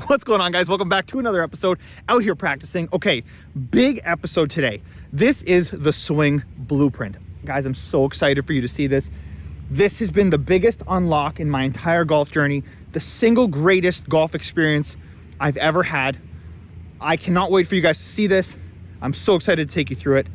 What's going on, guys? Welcome back to another episode out here practicing. Okay, big episode today. This is the swing blueprint. Guys, I'm so excited for you to see this. This has been the biggest unlock in my entire golf journey, the single greatest golf experience I've ever had. I cannot wait for you guys to see this. I'm so excited to take you through it.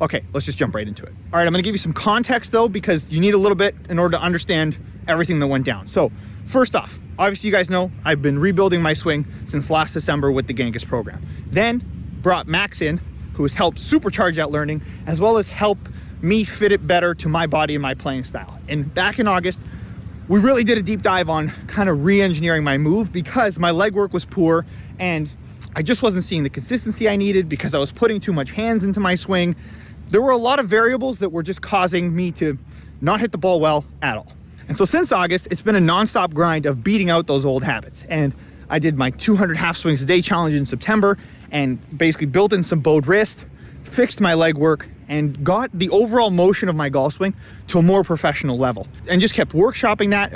Okay, let's just jump right into it. All right, I'm gonna give you some context though, because you need a little bit in order to understand everything that went down. So first off, obviously you guys know I've been rebuilding my swing since last December with the Genghis program. Then brought Max in, who has helped supercharge that learning, as well as help me fit it better to my body and my playing style. And back in August, we really did a deep dive on kind of re-engineering my move because my leg work was poor and I just wasn't seeing the consistency I needed because I was putting too much hands into my swing. There were a lot of variables that were just causing me to not hit the ball well at all. And so since August, it's been a nonstop grind of beating out those old habits. And I did my 200 half swings a day challenge in September and basically built in some bowed wrist, fixed my leg work, and got the overall motion of my golf swing to a more professional level. And just kept workshopping that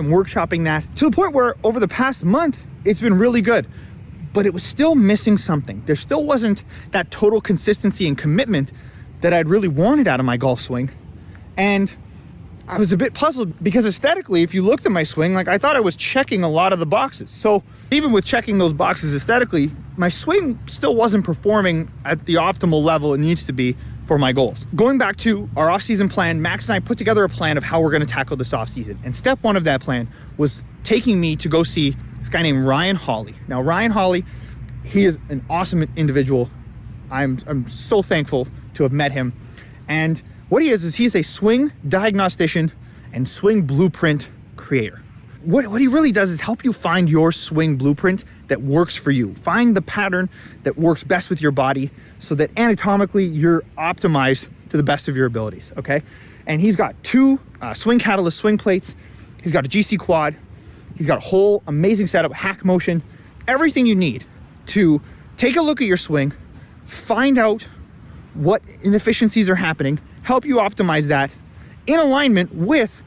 to the point where over the past month, it's been really good. But it was still missing something. There still wasn't that total consistency and commitment that I'd really wanted out of my golf swing. And I was a bit puzzled because aesthetically, if you looked at my swing, like I thought I was checking a lot of the boxes. So even with checking those boxes aesthetically, my swing still wasn't performing at the optimal level it needs to be for my goals. Going back to our off-season plan, Max and I put together a plan of how we're gonna tackle this off-season. And step one of that plan was taking me to go see this guy named Ryan Hawley. Now, Ryan Hawley, he is an awesome individual. I'm so thankful to have met him. And what he is he's a swing diagnostician and swing blueprint creator. What he really does is help you find your swing blueprint that works for you. Find the pattern that works best with your body so that anatomically you're optimized to the best of your abilities, okay? And he's got two Swing Catalyst swing plates. He's got a GC quad. He's got a whole amazing setup, hack motion, everything you need to take a look at your swing, find out what inefficiencies are happening, help you optimize that in alignment with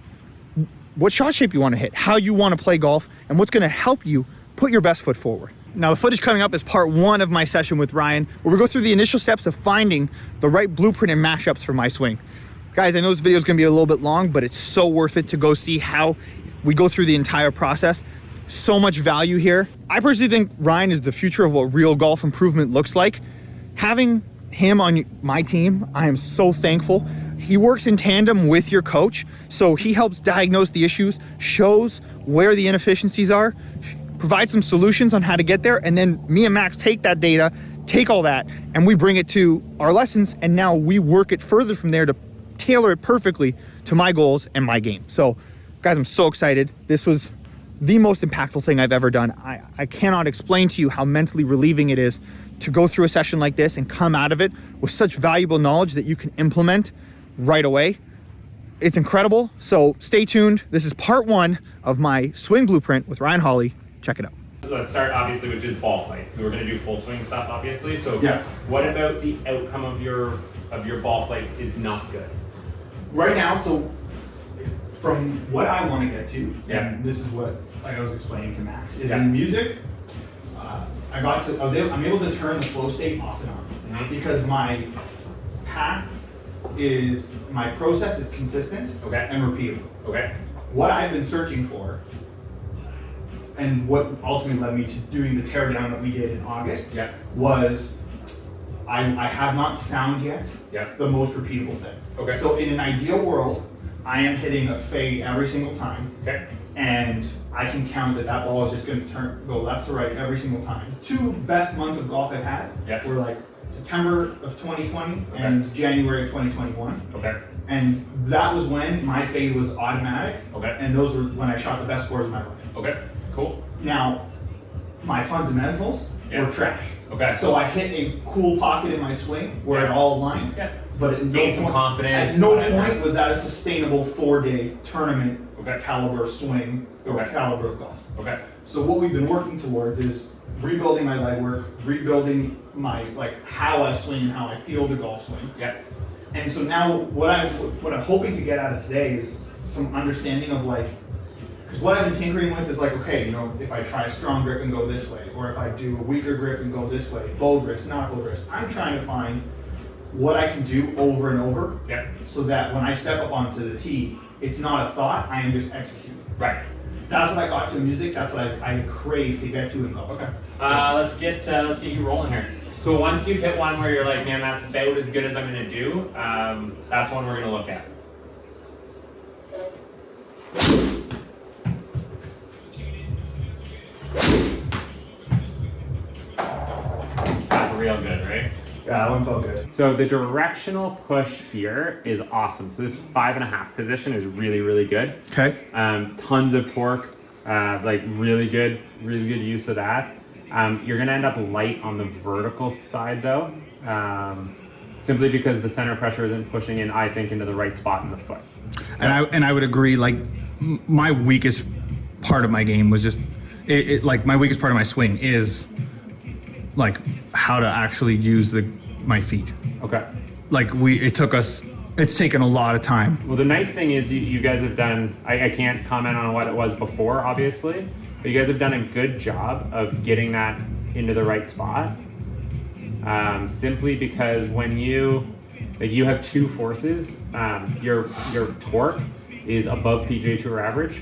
what shot shape you want to hit, how you want to play golf, and what's going to help you put your best foot forward. Now, the footage coming up is part one of my session with Ryan, where we go through the initial steps of finding the right blueprint and mashups for my swing. Guys, I know this video is going to be a little bit long, but it's so worth it to go see how we go through the entire process. So much value here. I personally think Ryan is the future of what real golf improvement looks like. Having him on my team, I am so thankful. He works in tandem with your coach, so he helps diagnose the issues, shows where the inefficiencies are, provides some solutions on how to get there, and then me and Max take that data, take all that, and we bring it to our lessons, and now we work it further from there to tailor it perfectly to my goals and my game. So, guys, I'm so excited. This was the most impactful thing I've ever done. I cannot explain to you how mentally relieving it is to go through a session like this and come out of it with such valuable knowledge that you can implement right away. It's incredible. So stay tuned. This is part one of my swing blueprint with Ryan Hawley. Check it out. So let's start obviously with just ball flight. We're going to do full swing stuff obviously. So yeah. What about the outcome of your ball flight is not good? Right now, so from what I want to get to, yeah. and this is what I was explaining to Max, is yeah. in music, I'm able to turn the flow state off and on because my path is, my process is consistent and repeatable. Okay. What I've been searching for and what ultimately led me to doing the teardown that we did in August was I have not found yet the most repeatable thing. Okay. So in an ideal world, I am hitting a fade every single time. Okay. And I can count that ball is just going to go left to right every single time. The two best months of golf I've had were like September of 2020 and January of 2021. Okay. And that was when my fade was automatic. Okay. And those were when I shot the best scores of my life. Okay. Cool. Now, my fundamentals were trash. Okay. So I hit a cool pocket in my swing where it all aligned. Yeah. But at gained some confidence. At no point was that a sustainable 4-day tournament caliber swing or caliber of golf. Okay. So what we've been working towards is rebuilding my leg work, rebuilding my how I swing and how I feel the golf swing. Yeah. And so now what I'm hoping to get out of today is some understanding of Because what I've been tinkering with is like, okay, you know, if I try a strong grip and go this way, or if I do a weaker grip and go this way, bold wrist, not bold wrist. I'm trying to find what I can do over and over, so that when I step up onto the tee, it's not a thought, I am just executing. Right. That's what I got to in music. That's what I crave to get to in golf. Okay. Let's get you rolling here. So once you've hit one where you're like, man, that's about as good as I'm gonna do, that's one we're gonna look at. That's real good, right? Yeah, that one felt good. So the directional push here is awesome. So this 5.5 position is really, really good. Okay. Tons of torque, like really good use of that. You're gonna end up light on the vertical side though, simply because the center pressure isn't pushing in, I think, into the right spot in the foot. So, and I would agree, like my weakest part of my game was just, like my weakest part of my swing is like how to actually use my feet. okay. Like it's taken a lot of time. Well, the nice thing is you guys have done, I can't comment on what it was before, obviously, but you guys have done a good job of getting that into the right spot. Simply because when you have two forces, your torque is above PGA Tour average,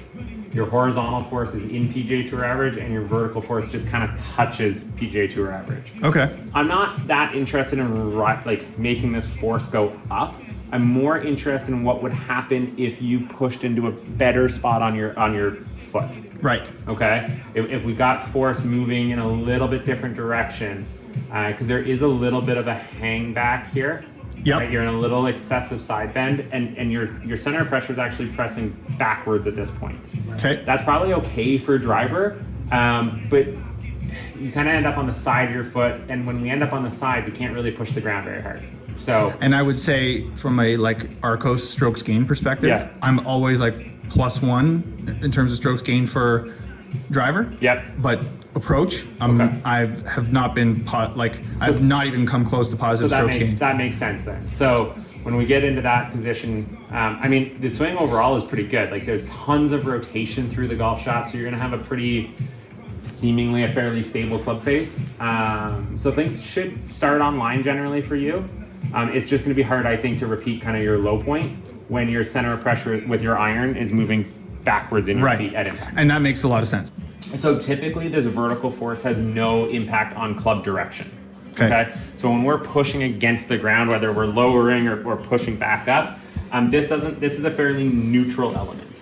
your horizontal force is in PGA Tour average, and your vertical force just kind of touches PGA Tour average. Okay. I'm not that interested in like making this force go up. I'm more interested in what would happen if you pushed into a better spot on your foot. Right. Okay. If we got force moving in a little bit different direction, because there is a little bit of a hang back here. Yep. Right? You're in a little excessive side bend, and your center of pressure is actually pressing backwards at this point. Okay. That's probably okay for a driver, but you kind of end up on the side of your foot, and when we end up on the side, we can't really push the ground very hard. So, And I would say from a like Arccos strokes gain perspective, Yeah. I'm always like +1 in terms of strokes gain for driver. yep. But approach, Okay. I've not been I've not even come close to So positive strokes gain. that makes sense then. So when we get into that position, I mean, the swing overall is pretty good. Like there's tons of rotation through the golf shot, so you're gonna have seemingly a fairly stable club face. So things should start on line generally for you. It's just gonna be hard, I think, to repeat kind of your low point when your center of pressure with your iron is moving backwards in your feet at impact. And that makes a lot of sense. So typically this vertical force has no impact on club direction. Okay. So when we're pushing against the ground, whether we're lowering or pushing back up, this is a fairly neutral element.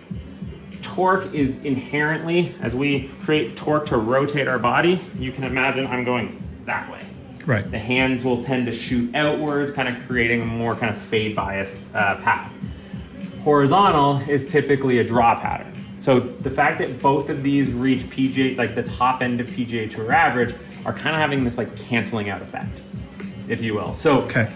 Torque is inherently, as we create torque to rotate our body, you can imagine I'm going that way. Right. The hands will tend to shoot outwards, kind of creating a more kind of fade biased path. Horizontal is typically a draw pattern. So the fact that both of these reach PGA, like the top end of PGA Tour average, are kind of having this like canceling out effect, if you will. So Okay.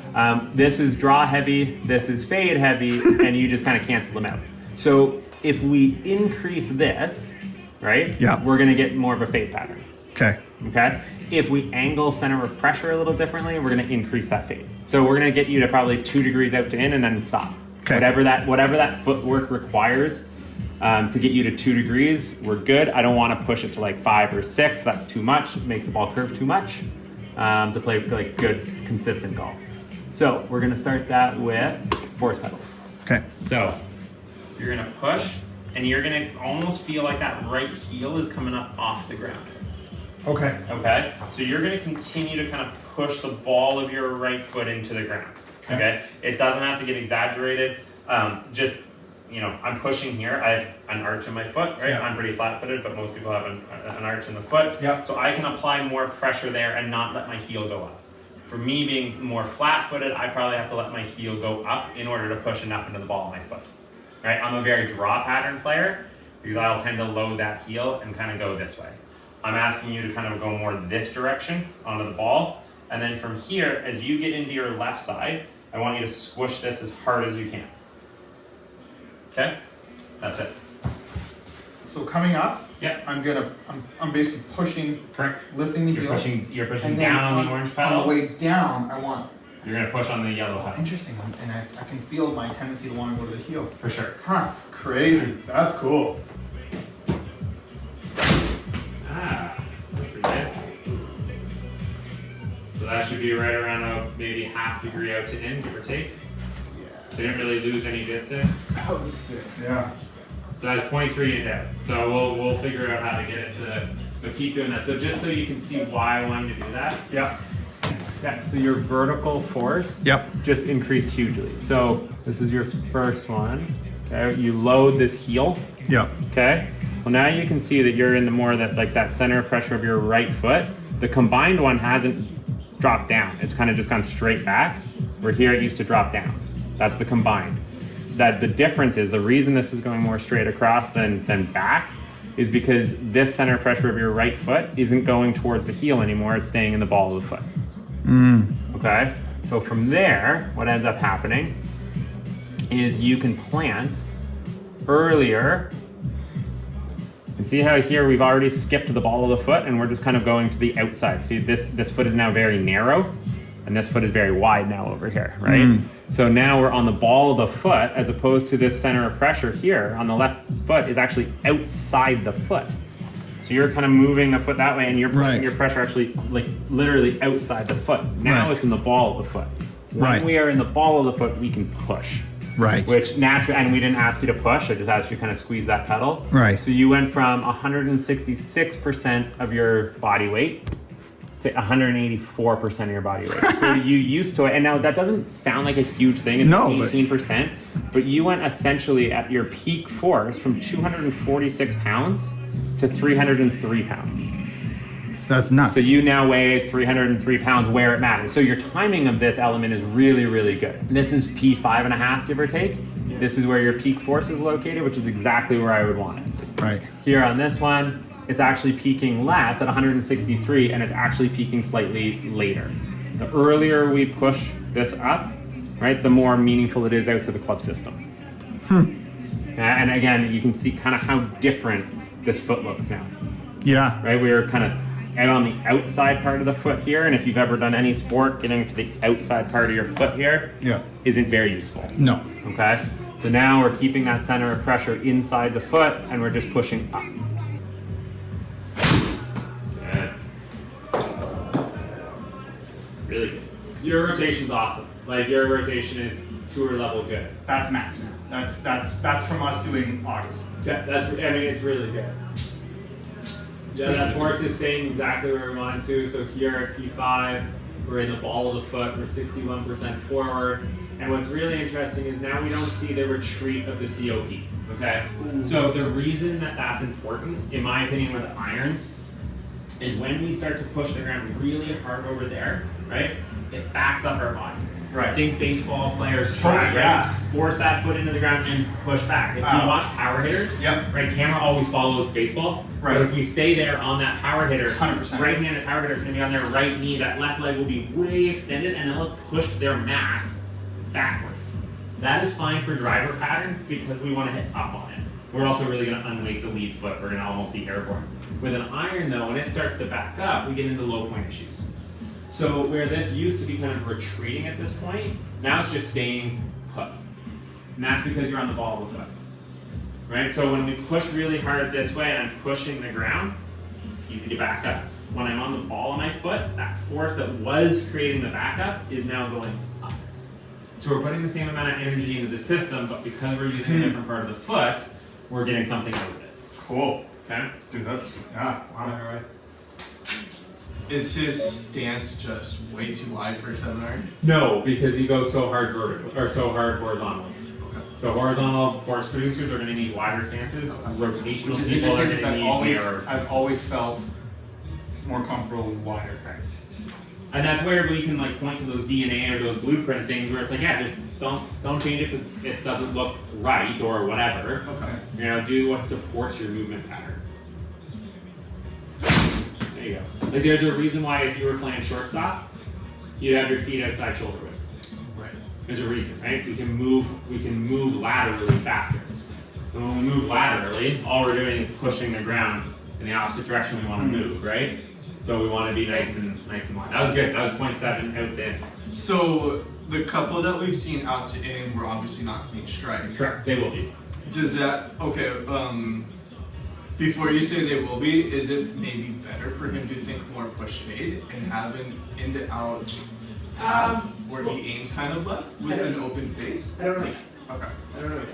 This is draw heavy, this is fade heavy, and you just kind of cancel them out. So if we increase this, right, Yeah. we're gonna get more of a fade pattern. Okay. Okay. If we angle center of pressure a little differently, we're going to increase that fade. So we're going to get you to probably 2 degrees out to in and then stop. Okay. Whatever that footwork requires to get you to 2 degrees, we're good. I don't want to push it to like 5 or 6. That's too much. It makes the ball curve too much to play like good, consistent golf. So we're going to start that with force pedals. Okay. So you're going to push, and you're going to almost feel like that right heel is coming up off the ground. Okay. Okay, so you're going to continue to kind of push the ball of your right foot into the ground. Okay, it doesn't have to get exaggerated. Just, you know, I'm pushing here. I have an arch in my foot, right? Yeah. I'm pretty flat-footed, but most people have an arch in the foot. Yeah. So I can apply more pressure there and not let my heel go up. For me being more flat-footed, I probably have to let my heel go up in order to push enough into the ball of my foot. Right? I'm a very draw pattern player because I'll tend to load that heel and kind of go this way. I'm asking you to kind of go more this direction onto the ball. And then from here, as you get into your left side, I want you to squish this as hard as you can. Okay? That's it. So coming up, Yep. I'm basically pushing, Correct. lifting the heel. You're pushing And then down on the orange pedal. On the way down, I want. You're going to push on the yellow pedal. Interesting. And I can feel my tendency to want to go to the heel. For sure. Huh. Crazy. That's cool. that should be right around maybe half degree out to in, give or take. They didn't really lose any distance. That was sick. Yeah. So that's 0.3 in out. So we'll figure out how to get it to keep doing that. So just so you can see why I wanted to do that. Yeah. Yeah, so your vertical force Yep. just increased hugely. So this is your first one. Okay, you load this heel. Yep. Okay. Well, now you can see that you're in the more that center of pressure of your right foot. The combined one hasn't dropped down. It's kind of just gone straight back. Where here it used to drop down. That's the combined. That the difference is the reason this is going more straight across than back is because this center of pressure of your right foot isn't going towards the heel anymore. It's staying in the ball of the foot. Okay. So from there, what ends up happening is you can plant earlier. And see how here we've already skipped the ball of the foot and we're just kind of going to the outside. See, this foot is now very narrow and this foot is very wide now over here, right? So now we're on the ball of the foot as opposed to this center of pressure here on the left foot is actually outside the foot. So you're kind of moving the foot that way and you're putting your pressure actually like literally outside the foot. Now it's in the ball of the foot. When we are in the ball of the foot, we can push. Right. Which naturally, and we didn't ask you to push, I just asked you to kind of squeeze that pedal. Right. So you went from 166% of your body weight to 184% of your body weight. So you used to it, and now that doesn't sound like a huge thing, it's 18%, but you went essentially at your peak force from 246 pounds to 303 pounds. That's nuts. So you now weigh 303 pounds where it matters. So your timing of this element is really, really good. This is P5.5, give or take. Yeah. This is where your peak force is located, which is exactly where I would want it. Right. Here on this one, it's actually peaking less at 163, and it's actually peaking slightly later. The earlier we push this up, right, the more meaningful it is out to the club system. And again, you can see kind of how different this foot looks now. Yeah. Right, we were kind of out on the outside part of the foot here, and if you've ever done any sport, getting to the outside part of your foot here isn't very useful. No. Okay, so now we're keeping that center of pressure inside the foot, and we're just pushing up. Good. Really good. Your rotation's awesome. Like your rotation is tour level good. That's max now. That's from us doing August. Yeah, it's really good. Yeah, that force is staying exactly where we want it to. So here at P5, we're in the ball of the foot, we're 61% forward. And what's really interesting is now we don't see the retreat of the COP, okay? So the reason that that's important, in my opinion, with irons, is when we start to push the ground really hard over there, right? It backs up our body. Right. I think baseball players try, right? Force that foot into the ground and push back. If you watch power hitters, right, camera always follows baseball. Right. But if we stay there on that power hitter, 100%. right-handed power hitter is going to be on their right knee, that left leg will be way extended, and they'll have pushed their mass backwards. That is fine for driver pattern because we want to hit up on it. We're also really going to unweight the lead foot. We're going to almost be airborne. With an iron, though, when it starts to back up, we get into low point issues. So where this used to be kind of retreating at this point, now it's just staying put. And that's because you're on the ball of the foot. Right? So when we push really hard this way and I'm pushing the ground, easy to back up. When I'm on the ball of my foot, that force that was creating the backup is now going up. So we're putting the same amount of energy into the system, but because we're using a different part of the foot, we're getting something out of it. Cool. Okay? Dude, that's, wow. Alright. Is his stance just way too wide for a 7-iron? No, because he goes so hard vertically, or so hard horizontally. Okay. So horizontal force producers are going to need wider stances. Rotational Which is people are interesting going because to need narrower I've stances. always felt more comfortable with wider. And that's where we can like point to those DNA or those blueprint things where it's like, yeah, just don't change it because it doesn't look right or whatever. Okay. You know, do what supports your movement pattern. There you go. Like there's a reason why if you were playing shortstop, you'd have your feet outside shoulder width. Right. There's a reason, right? We can move laterally faster. And when we move laterally, all we're doing is pushing the ground in the opposite direction we want to move, right? So we want to be nice and wide. That was good. That was 0.7 out to in. So the couple that we've seen out to in were obviously not clean strikes. Correct. They will be. Does that, okay, before you say they will be, is it maybe better for him to think more push fade? wide and have an in to out path where he aims kind of left with an open face? I don't know yet. Okay. I don't know yet.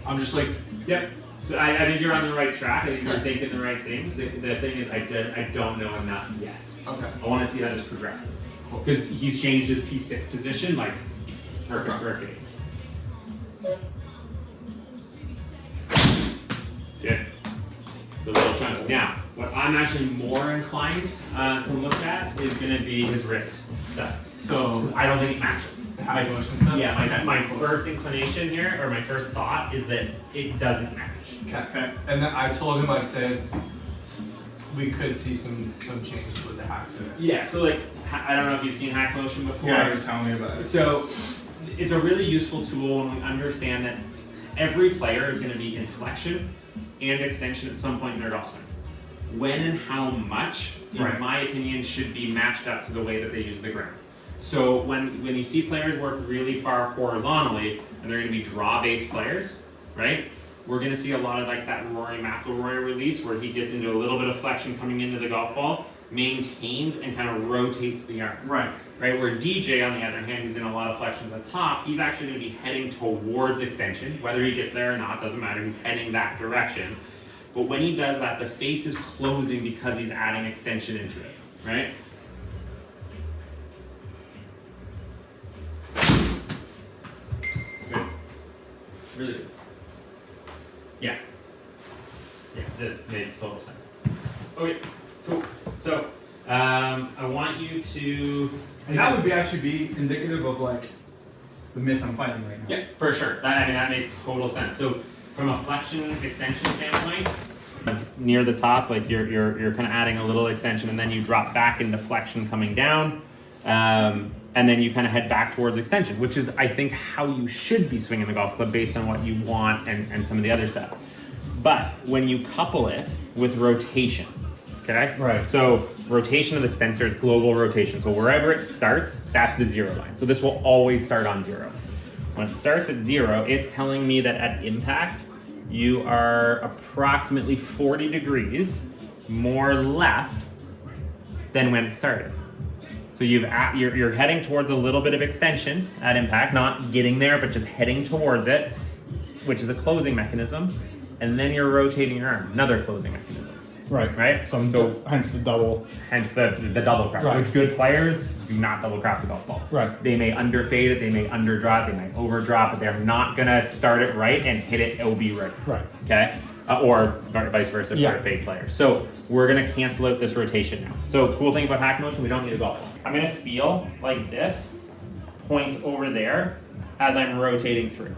I'm just like, Yep. So I think you're on the right track. I think you're thinking the right things. The thing is, I don't know enough yet. okay. I want to see how this progresses. Cool. Because he's changed his P6 position, like, perfect for a fade. Good. So a little chunky. Now, what I'm actually more inclined to look at is going to be his wrist stuff. So, I don't think it matches. the high motion stuff? Yeah, Okay. my first inclination here, or my first thought, is that it doesn't match. Okay. And then I told him, I said, we could see some changes with the hack today. Yeah, so like, I don't know if you've seen hack motion before. Yeah, he was telling me about it. So it's a really useful tool when we understand that every player is going to be in flexion and extension at some point in their golf swing. When and how much, in Right. my opinion, should be matched up to the way that they use the ground. So when you see players work really far horizontally, and they're going to be draw-based players, right? We're going to see a lot of like that Rory McIlroy release where he gets into a little bit of flexion coming into the golf ball, maintains and kind of rotates the arm. Right. Right, where DJ, on the other hand, he's in a lot of flexion at the top. He's actually going to be heading towards extension. Whether he gets there or not, doesn't matter. He's heading that direction. But when he does that, the face is closing because he's adding extension into it, right? Good. Really good. Yeah. Yeah, this makes total sense. Okay, cool. So, I want you to. And that would be actually be indicative of like the miss I'm fighting right now. Yeah, for sure. That makes total sense. So, from a flexion extension standpoint, near the top, like you're kind of adding a little extension, and then you drop back into flexion coming down, and then you kind of head back towards extension, which is I think how you should be swinging the golf club based on what you want and some of the other stuff. But when you couple it with rotation, okay? Right. So rotation of the sensor is global rotation. So wherever it starts, that's the zero line. So this will always start on zero. When it starts at zero, it's telling me that at impact, you are approximately 40 degrees more left than when it started. So you're heading towards a little bit of extension at impact, not getting there, but just heading towards it, which is a closing mechanism. And then you're rotating your arm, another closing mechanism. Right. Right? So hence the double. Hence the double cross, Right. which good players do not double cross the golf ball. Right. They may underfade it, they may underdraw it, they might overdrop, but they're not gonna start it right and hit it OB right. Right. Okay? Or vice versa Yeah. for a fade player. So we're gonna cancel out this rotation now. So cool thing about hack motion, we don't need a golf ball. I'm gonna feel like this point over there as I'm rotating through.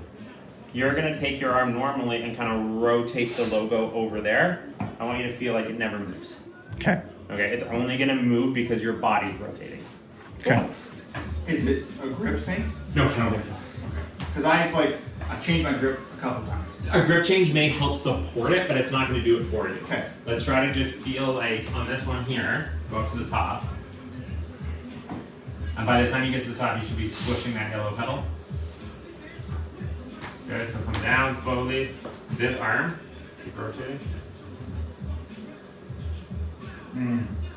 You're gonna take your arm normally and kind of rotate the logo over there. I want you to feel like it never moves. Okay. Okay, it's only gonna move because your body's rotating. Okay. Is it a grip thing? No, I don't think so. Because I've changed my grip a couple times. A grip change may help support it, but it's not gonna do it for you. Okay. Let's try to just feel like on this one here, go up to the top. And by the time you get to the top, you should be squishing that yellow pedal. Good, so come down slowly. This arm, keep rotating.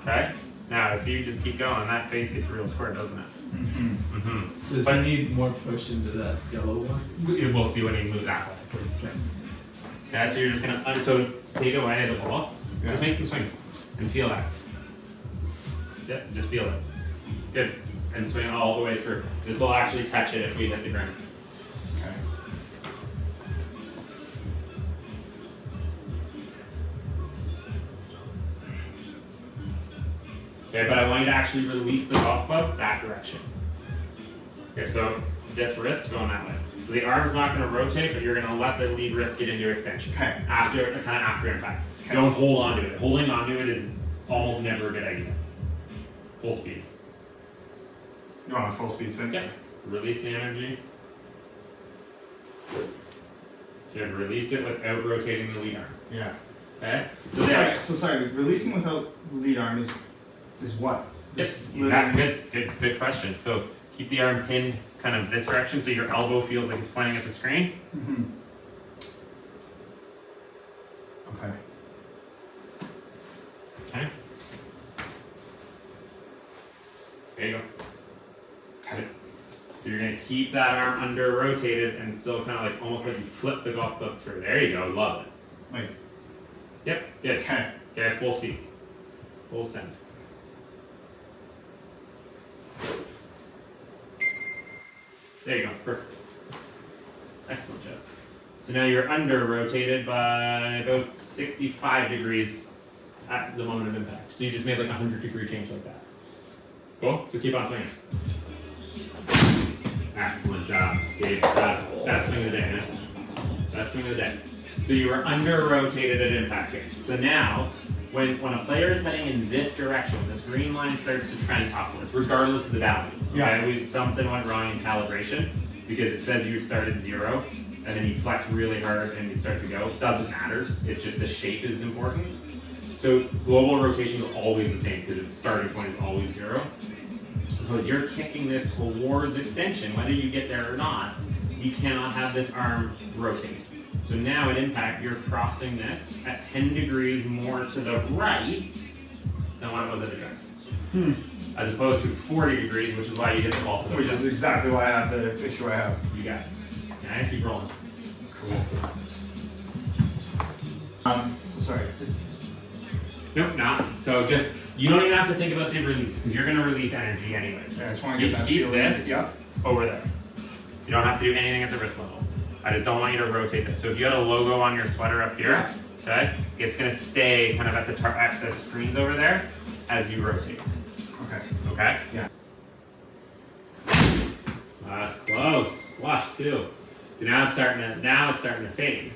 Okay, now if you just keep going, that face gets real square, doesn't it? Does But- he need more push into that yellow one? We'll see when he moves that way. Okay, so you're just gonna, so take away the ball, just make some swings, and feel that. Yeah, just feel it. Good, and swing all the way through. This will actually catch it if we hit the ground. Okay. Okay, but I want you to actually release the golf club that direction. Okay, so this wrist going that way. So the arm's not gonna rotate, but you're gonna let the lead wrist get into extension. Okay. Kind of after impact. Okay. Don't hold on to it. Holding on to it is almost never a good idea. Full speed. You want a full speed swing? Yep. Release the energy. Good. Release it without rotating the lead arm. Yeah. Okay? So there. sorry, releasing without the lead arm is what? Just Yeah, literally- good question. So keep the arm pinned kind of this direction so your elbow feels like it's pointing at the screen. Mhm. Okay. Okay. There you go. Okay. So you're gonna keep that arm under rotated and still kind of like almost like you flip the golf club through. There you go. Love it. Like, Yep. Good. okay. Okay. Full speed. Full send. There you go. Perfect. Excellent job. So now you're under rotated by about 65 degrees at the moment of impact. So you just made like a 100-degree change like that. Cool? So keep on swinging. Excellent job, Gabe. Best swing of the day, man. Best swing of the day. So you were under rotated at impact here. So now, when a player is heading in this direction, this green line starts to trend upwards, regardless of the value. Yeah. Okay? Something went wrong in calibration because it says you start at 0 and then you flex really hard and you start to go. Doesn't matter. It's just the shape is important. So global rotation is always the same because its starting point is always 0. So as you're kicking this towards extension, whether you get there or not, you cannot have this arm rotate. So now at impact, you're crossing this at 10 degrees more to the right than what it was at address. As opposed to 40 degrees, which is why you hit the ball to the Which right. is exactly why I have the issue I have. You got it. Okay, keep rolling. Cool. So sorry. Nope, not. So just, you don't even have to think about the release, because you're going to release energy anyways. Yeah, I just want to get that Keep feeling. this Yep. over there. You don't have to do anything at the wrist level. I just don't want you to rotate this. So if you had a logo on your sweater up here, Yeah. okay, it's going to stay kind of at the screens over there as you rotate. Okay. Okay? Yeah. That's close. Flush too. So now it's starting to fade.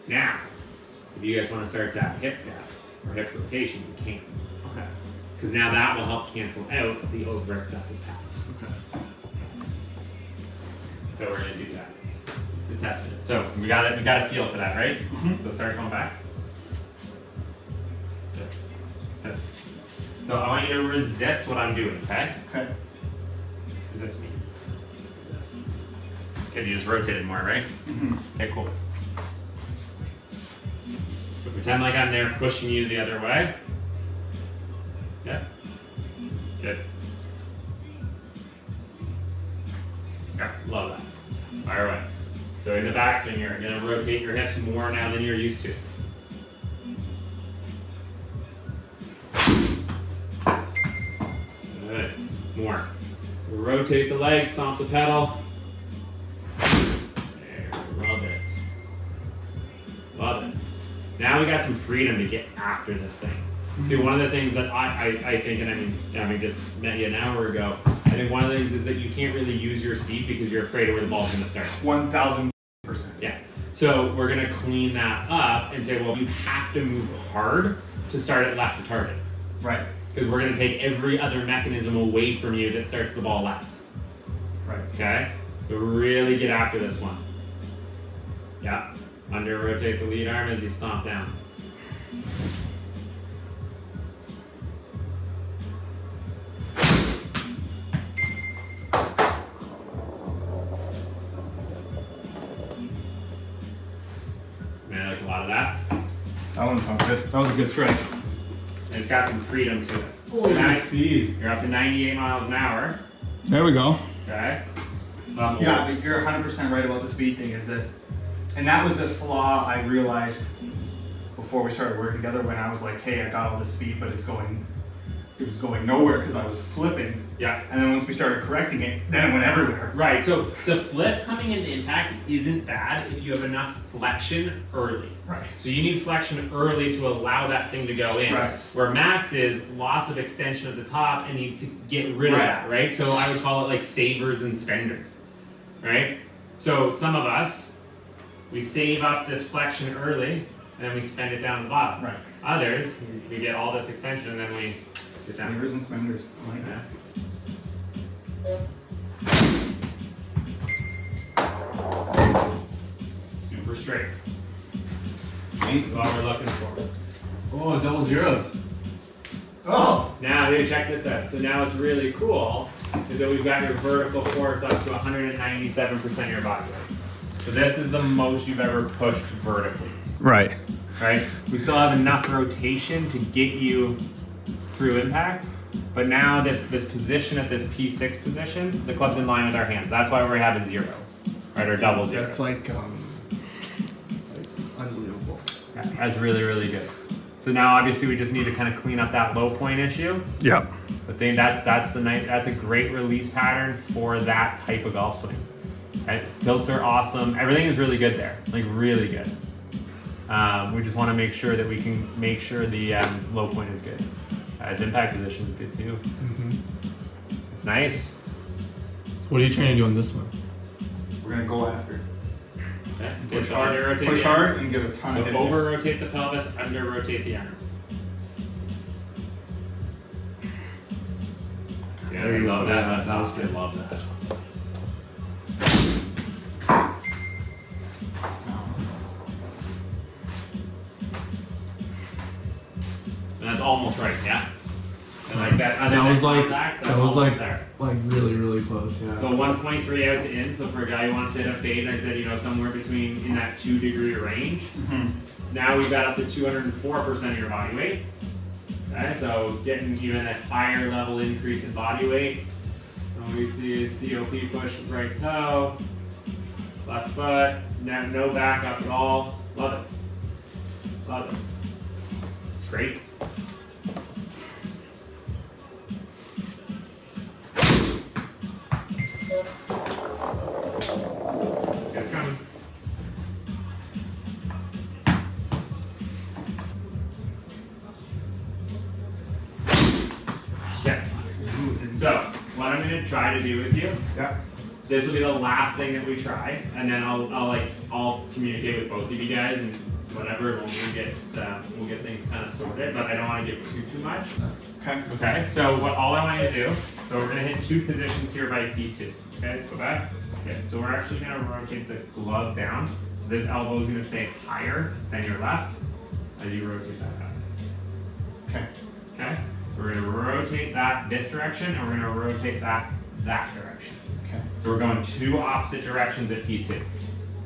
Now, if you guys want to start that hip gap or hip rotation, you can. Okay. Because now that will help cancel out the over excessive tap. Okay. So we're gonna do that. Just to test it. So we got a feel for that, right? So start going back. Good. Good. So I want you to resist what I'm doing, okay? Okay. Resist me. Resist. Okay, you just rotated more, right? Okay, cool. So pretend like I'm there pushing you the other way. Yeah. Good. Yeah, love that. Fire away. So in the backswing, you're gonna rotate your hips more now than you're used to. Good. More. So rotate the legs, stomp the pedal. There, love it. Love it. Now we got some freedom to get after this thing. See, one of the things that I think, and I mean, having just met you an hour ago, I think one of the things is that you can't really use your speed because you're afraid of where the ball's going to start. 1000%. Yeah. So we're going to clean that up and say, well, you have to move hard to start at left to target. Right. Because we're going to take every other mechanism away from you that starts the ball left. Right. Okay? So really get after this one. Yeah. Under rotate the lead arm as you stomp down. Man, I like a lot of that. That one felt good. That was a good strike. And it's got some freedom to it. Oh, Nice. nice speed. You're up to 98 miles an hour. There we go. Okay? Yeah, but you're 100% right about the speed thing. Is that, and that was a flaw I realized before we started working together. When I was like, "Hey, I got all this speed, but it was going nowhere because I was flipping." Yeah. And then once we started correcting it, then it went everywhere. Right, so the flip coming into impact isn't bad if you have enough flexion early. Right. So you need flexion early to allow that thing to go in. Right. Where Max is lots of extension at the top and needs to get rid of Right. that, right? So I would call it like savers and spenders, right? So some of us, we save up this flexion early and then we spend it down the bottom. Right. Others, we get all this extension and then we get down. Savers and spenders. I like Yeah. that. Super straight. Ain't- That's all we're looking for. Oh, double zeros. Oh. Now, dude, check this out. So now what's really cool is that we've got your vertical force up to 197% of your body weight. So this is the most you've ever pushed vertically, Right. right? We still have enough rotation to get you through impact. But now this position at this P6 position, the club's in line with our hands. That's why we have a 0, right, or double 0. That's like unbelievable. Yeah, that's really, really good. So now obviously we just need to kind of clean up that low point issue. Yep. But then that's a great release pattern for that type of golf swing. Okay? Tilts are awesome. Everything is really good there, like really good. We just want to make sure that we can make sure the low point is good. His impact position is good too. It's nice. So what are you trying to do on this one? We're gonna go after. Okay. Push So hard, under rotate push the arm. hard, and give a ton So of hit. over rotate the pelvis, under rotate the arm. Yeah, There you love go. that. That was good. Love that. And that's almost right, yeah. And like that, other That than was like contact, that's that was almost like there. really really close. Yeah. So 1.3 out to in. So for a guy who wants to hit a fade, I said, somewhere between in that 2-degree range. Now we've got up to 204% of your body weight. Okay, so getting even a higher level increase in body weight. And we see a COP push with right toe, left foot, no back up at all. Love it. Love it. It's great. It's coming. Okay. So, what I'm going to try to do with you, Yeah. this will be the last thing that we try, and then I'll communicate with both of you guys and whatever, we'll get things kind of sorted, but I don't want to give too much. Okay. Okay, so all I want you to do, so we're gonna hit 2 positions here by P2. Okay, go back. Okay, so we're actually gonna rotate the glove down. So this elbow is gonna stay higher than your left as you rotate that up. Okay. Okay, we're gonna rotate that this direction, and we're gonna rotate that direction. Okay. So we're going 2 opposite directions at P2.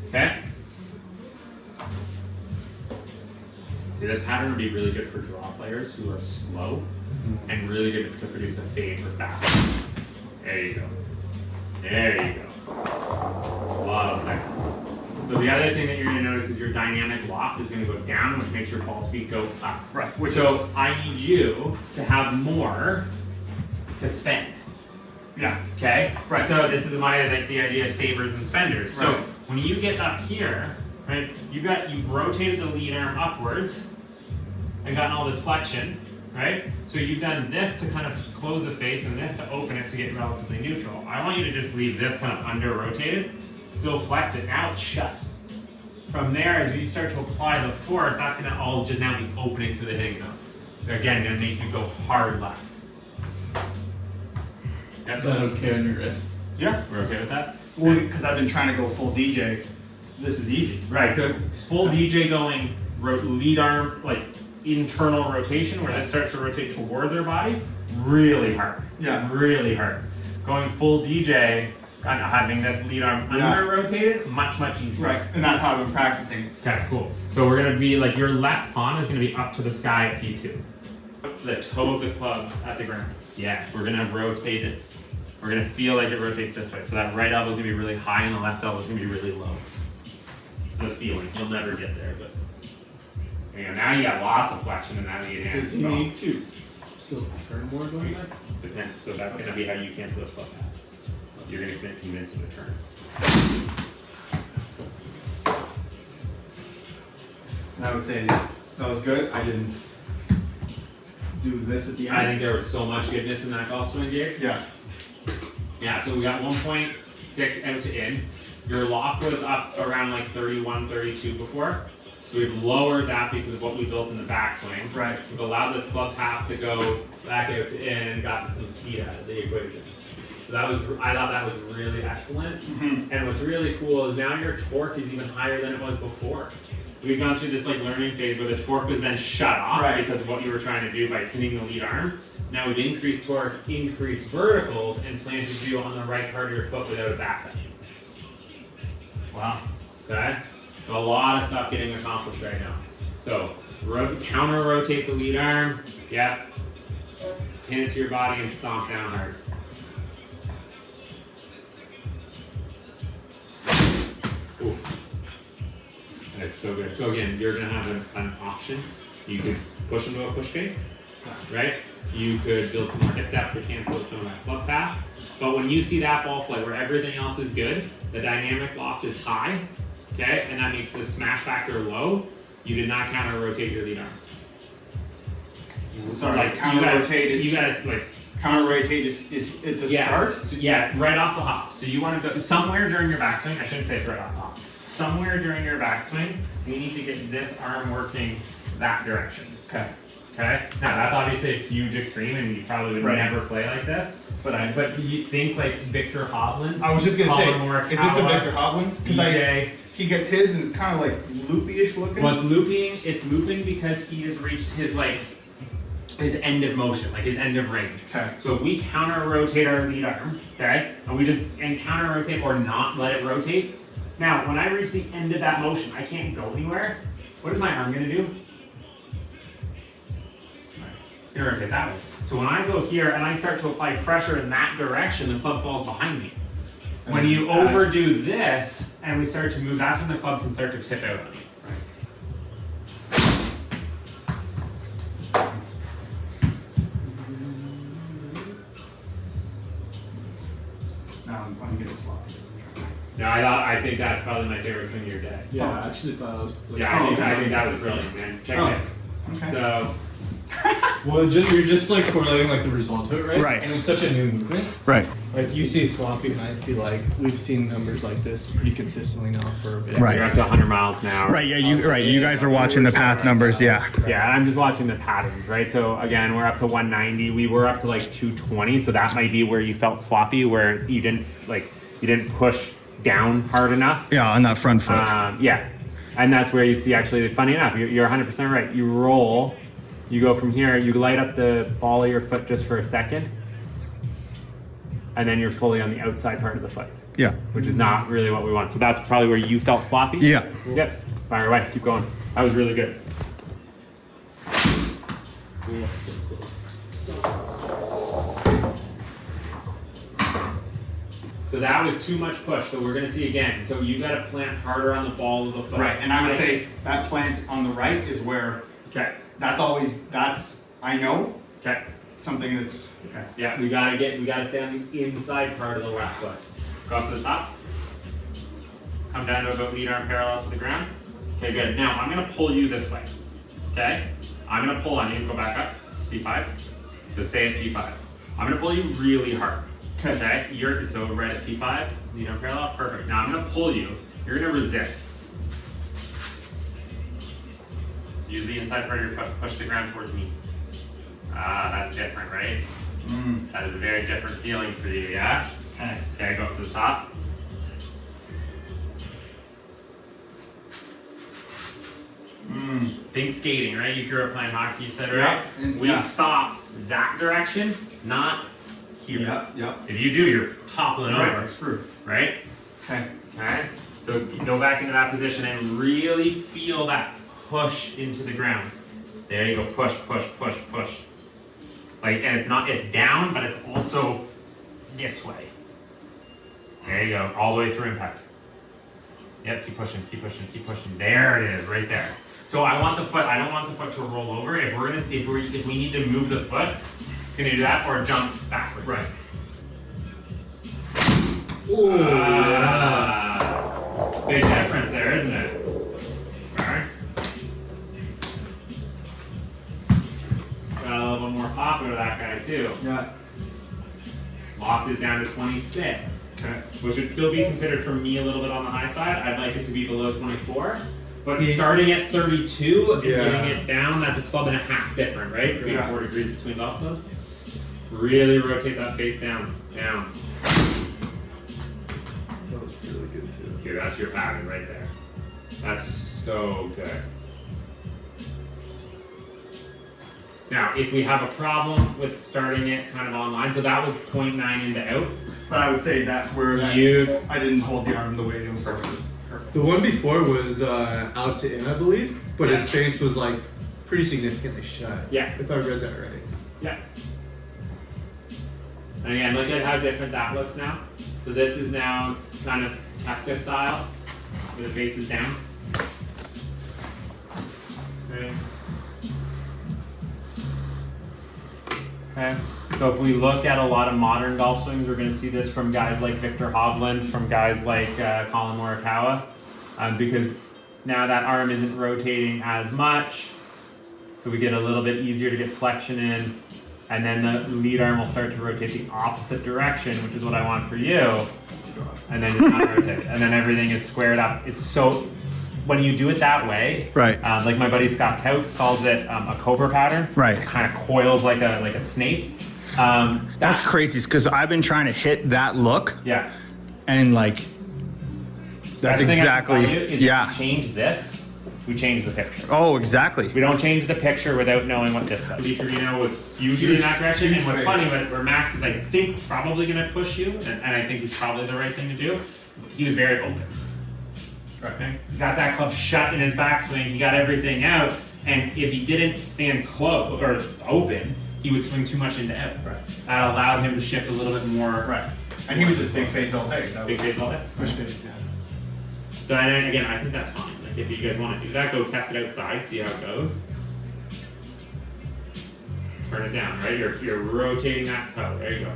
Okay? See, this pattern would be really good for draw players who are slow and really good to produce a fade for fast. There you go. There you go. Love that. So the other thing that you're going to notice is your dynamic loft is going to go down, which makes your ball speed go up. Right. So I need you to have more to spend. Yeah. Okay? Right. So this is the idea of savers and spenders. So Right. when you get up here, right, you rotated the lead arm upwards and gotten all this flexion, right? So you've done this to kind of close the face and this to open it to get relatively neutral. I want you to just leave this kind of under rotated, still flex it. Now it's shut. From there, as you start to apply the force, that's gonna all just now be opening through the hitting zone. So again, gonna make you go hard left. Yep. Is that okay on your wrist? Yeah. We're okay with that? Well, because I've been trying to go full DJ. This is easy. Right, so full DJ going lead arm, like internal rotation, where this starts to rotate towards our body, really hard. Yeah. Really hard. Going full DJ, kind of having this lead arm Yeah. under rotated, much easier. Right. And that's how I've been practicing. Okay, cool. So we're gonna be like your left palm is gonna be up to the sky at P2. The toe of the club at the ground. Yeah, we're gonna rotate it. We're gonna feel like it rotates this way. So that right elbow is gonna be really high and the left elbow is gonna be really low. The feeling. You'll never get there, but now you got lots of flexion in that lead hand. Does he need to still turn more going back? Depends. So that's going to be how you cancel the club path. You're going to convince him to turn. And I would say that was good. I didn't do this at the end. I think there was so much goodness in that golf swing, Dave. Yeah. Yeah. So we got 1.6 out to in. Your loft was up around like 31, 32 before. So we've lowered that because of what we built in the backswing. Right. We've allowed this club path to go back out to in and gotten some speed out of the equation. So I thought that was really excellent. And what's really cool is now your torque is even higher than it was before. We've gone through this like learning phase where the torque was then shut off Right. because of what you were trying to do by hitting the lead arm. Now we've increased torque, increased verticals, and planted you on the right part of your foot without a backup. Wow. Okay? So a lot of stuff getting accomplished right now. So counter rotate the lead arm. Yep. Pin it to your body and stomp down hard. Ooh. That is so good. So again, you're gonna have an option. You could push into a push fade, right? You could build some more hip depth to cancel out some of that club path. But when you see that ball flight where everything else is good, the dynamic loft is high, okay, and that makes the smash factor low, you did not counter rotate your lead arm. Sorry, Like counter rotate is you guys like counter rotate is at the start. So, yeah, right off the hop. So you want to go somewhere during your backswing. I shouldn't say right off the hop. Somewhere during your backswing, you need to get this arm working that direction. Okay. Okay. Now that's obviously a huge extreme, and you probably would Right. never play like this. But you think like Victor Hovland. I was just gonna say, Colin Morikawa, is this a Victor Hovland? Because DJ. he gets his and it's kind of like loopy-ish looking. Well, it's looping because he has reached his end of motion, like his end of range. Okay. So if we counter rotate our lead arm, okay, and we just counter rotate or not let it rotate. Now, when I reach the end of that motion, I can't go anywhere. What is my arm gonna do? It's gonna rotate that way. So when I go here and I start to apply pressure in that direction, the club falls behind me. When you overdo this and we start to move, that's when the club can start to tip out on you. Now I'm getting sloppy. No, I think that's probably my favorite swing of your day. Yeah, I actually thought that was. Yeah, I think that was brilliant, man. Check it. Okay. So Well, you're just like correlating like the result to it, right? Right. And it's such a new movement. Right. Like you see sloppy, and I see like we've seen numbers like this pretty consistently now for a bit. Right. you're up to 100 miles an hour. Right. Yeah. You guys are watching the path numbers. Yeah. Yeah, I'm just watching the patterns, right? So again, we're up to 190. We were up to like 220, so that might be where you felt sloppy, where you didn't push down hard enough. Yeah. On that front foot. Yeah, and that's where you see actually. Funny enough, you're 100% right. You roll, you go from here, you light up the ball of your foot just for a second, and then you're fully on the outside part of the foot, Yeah. which is not really what we want. So that's probably where you felt sloppy. Yeah. Yep. Fire away. Keep going. That was really good. Yeah, so close. So close. So that was too much push. So we're gonna see again. So you got to plant harder on the ball of the foot. Right. And I would say that plant on the right is where Okay. I know Okay. something that's okay. Yeah, we gotta stay on the inside part of the left foot. Go up to the top. Come down to about lead arm parallel to the ground. Okay, good. Now I'm gonna pull you this way. Okay? I'm gonna pull on you. Go back up. P5. So stay at P5. I'm gonna pull you really hard. Okay. Okay? You're so right at P5, lead arm parallel. Perfect. Now I'm gonna pull you. You're gonna resist. Use the inside part of your foot. Push the ground towards me. Ah, that's different, right? That is a very different feeling for you, yeah? Okay. Okay, go up to the top. Think skating, right? You grew up playing hockey, you said, right? Yeah, We yeah. stop that direction, not here. Yep. Yep. If you do, you're toppling Right. over, We're screwed. right? Okay. Okay? So go back into that position and really feel that push into the ground. There you go, push, push, push, push. Like, and it's down, but it's also this way. There you go, all the way through impact. Yep, keep pushing, keep pushing, keep pushing. There it is, right there. So I don't want the foot to roll over. If we need to move the foot, it's gonna do that or jump backwards. Right. Big difference there, isn't it? Alright. Got a little bit more pop out of that guy too. Yeah. Loft is down to 26. Okay. Which would still be considered for me a little bit on the high side. I'd like it to be below 24. But Yeah. starting at 32 and Yeah. getting it down, that's a club and a half different, right? 3 Yeah. 4 degrees between golf clubs. Really rotate that face down. Down. That was really good too. Dude, that's your pattern right there. That's so good. Now, if we have a problem with starting it kind of online, so that was 0.9 into out. But I would say that You I didn't hold the arm the way it was supposed to. The one before was out to in, I believe, but his face was like pretty significantly shut. Yeah. If I read that right. Yeah. And again, look at how different that looks now. So this is now kind of Kafka style, where the face is down. Okay. Okay. So if we look at a lot of modern golf swings, we're going to see this from guys like Victor Hovland, from guys like Colin Morikawa, because now that arm isn't rotating as much, so we get a little bit easier to get flexion in, and then the lead arm will start to rotate the opposite direction, which is what I want for you, and then just not rotate, and then everything is squared up. It's so, when you do it that way, Right. Like my buddy Scott Couch calls it a cobra pattern. Right. It kind of coils like a snake. That's crazy because I've been trying to hit that look, Yeah. and like that's Best thing I can exactly tell you is yeah. if we change this, we change the picture. Oh, exactly. We don't change the picture without knowing what this does. Vitorino was hugely in that direction, and what's funny, where Max is, I think, probably going to push you, and I think it's probably the right thing to do, he was very open. Okay? He got that club shut in his backswing, he got everything out, and if he didn't stand close or open, he would swing too much into out. Right. That allowed him to shift a little bit more. Right. And he was just big fades all day. That Big was fades all day. push fades, yeah. So and then, again, I think that's fine. Like if you guys want to do that, go test it outside, see how it goes. Turn it down, right? You're rotating that toe. There you go.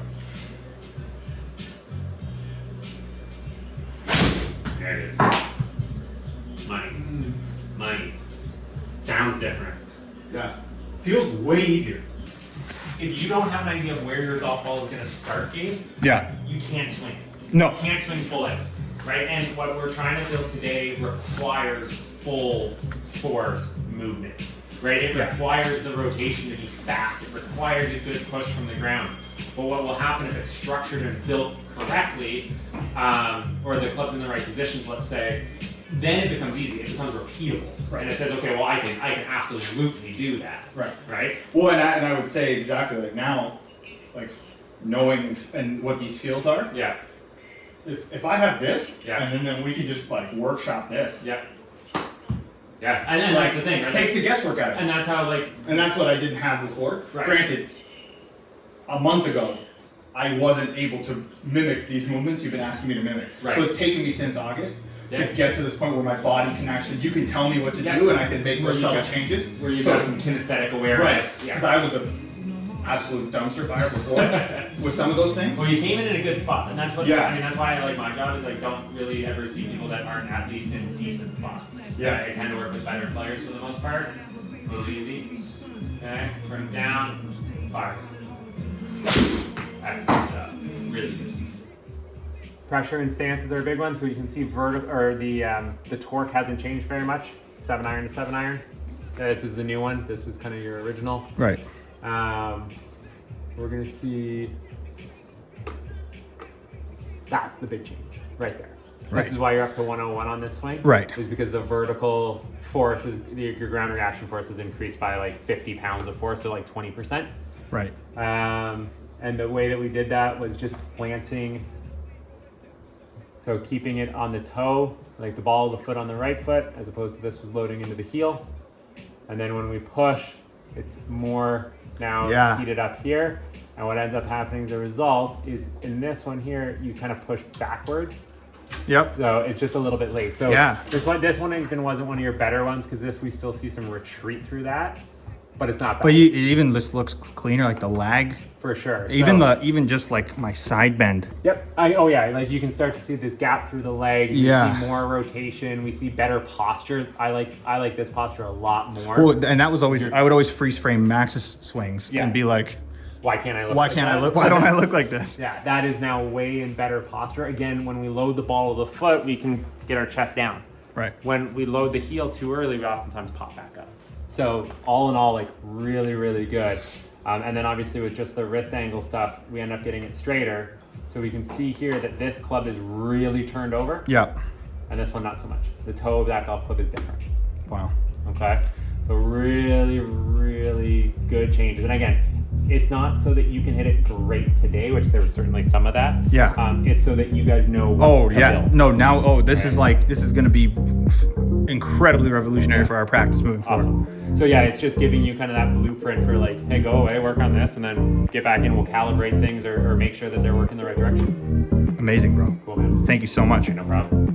There it is. Money. Sounds different. Yeah. Feels way easier. If you don't have an idea of where your golf ball is going to start, Gabe, Yeah. you can't swing. No. You can't swing full out, right? And what we're trying to build today requires full force movement, right? It Yeah. requires the rotation to be fast. It requires a good push from the ground. But what will happen if it's structured and built correctly, or the club's in the right positions, let's say, then it becomes easy. It becomes repeatable, Right. and it says, okay, well, I can absolutely do that, Right. right? Well, and I would say exactly like now, like knowing and what these skills are. Yeah, If I have this, Yeah. and then we can just like workshop this. yeah, yeah. And then that's the thing, right? Takes the guesswork out of it. And that's how, like, And that's what I didn't have before. Right. Granted, a month ago, I wasn't able to mimic these movements you've been asking me to mimic. Right. So it's taken me since August Yeah. to get to this point where my body can actually, you can tell me what to Yeah. do and I can make Where more you subtle got- changes. where you've So got it's- some kinesthetic Right. awareness. Because Yeah. I was a absolute dumpster fire before with some of those things. Well, you came in a good spot, and that's what. Yeah. I mean, that's why I like my job is like don't really ever see people that aren't at least in decent spots. Yeah. I tend to work with better players for the most part. A little easy. Okay. Turn it down. Fire. Excellent job. Really good. Pressure and stances are a big one, so you can see the torque hasn't changed very much. 7 iron to 7 iron. This is the new one. This was kind of your original. Right. We're gonna see that's the big change right there. Right. This is why you're up to 101 on this swing. Right. Is because the vertical force your ground reaction force has increased by like 50 pounds of force, so like 20%. Right. And the way that we did that was just planting, so keeping it on the toe, like the ball of the foot on the right foot, as opposed to this was loading into the heel. And then when we push, it's more now Yeah. heated up here. And what ends up happening as a result is in this one here, you kind of push backwards. Yep. So it's just a little bit late. So Yeah. this one even wasn't one of your better ones because this we still see some retreat through that, but it's not bad But it even just looks cleaner, like the lag. for sure. Even So- even just like my side bend. Yep. Like you can start to see this gap through the leg. You Yeah. see more rotation. We see better posture. I like this posture a lot more. Well, and that was always I would always freeze frame Max's swings Yeah. and be like, Why can't I look? why like can't I that? look? Why don't I look like this? Yeah, that is now way in better posture. Again, when we load the ball of the foot, we can get our chest down. Right. When we load the heel too early, we oftentimes pop back up. So all in all, like really, really good. And then obviously with just the wrist angle stuff, we end up getting it straighter. So we can see here that this club is really turned over, Yep. and this one not so much. The toe of that golf club is different. Wow. Okay, so really, really good changes. And again, it's not so that you can hit it great today, which there was certainly some of that. Yeah. It's so that you guys know what Oh to yeah. build. No. Now. Oh, this is like this is gonna be incredibly revolutionary for our practice moving forward. Awesome. So yeah, it's just giving you kind of that blueprint for like, hey, go away, work on this, and then get back in. We'll calibrate things or make sure that they're working the right direction. Amazing, bro. Cool, man. Thank you so much. No problem.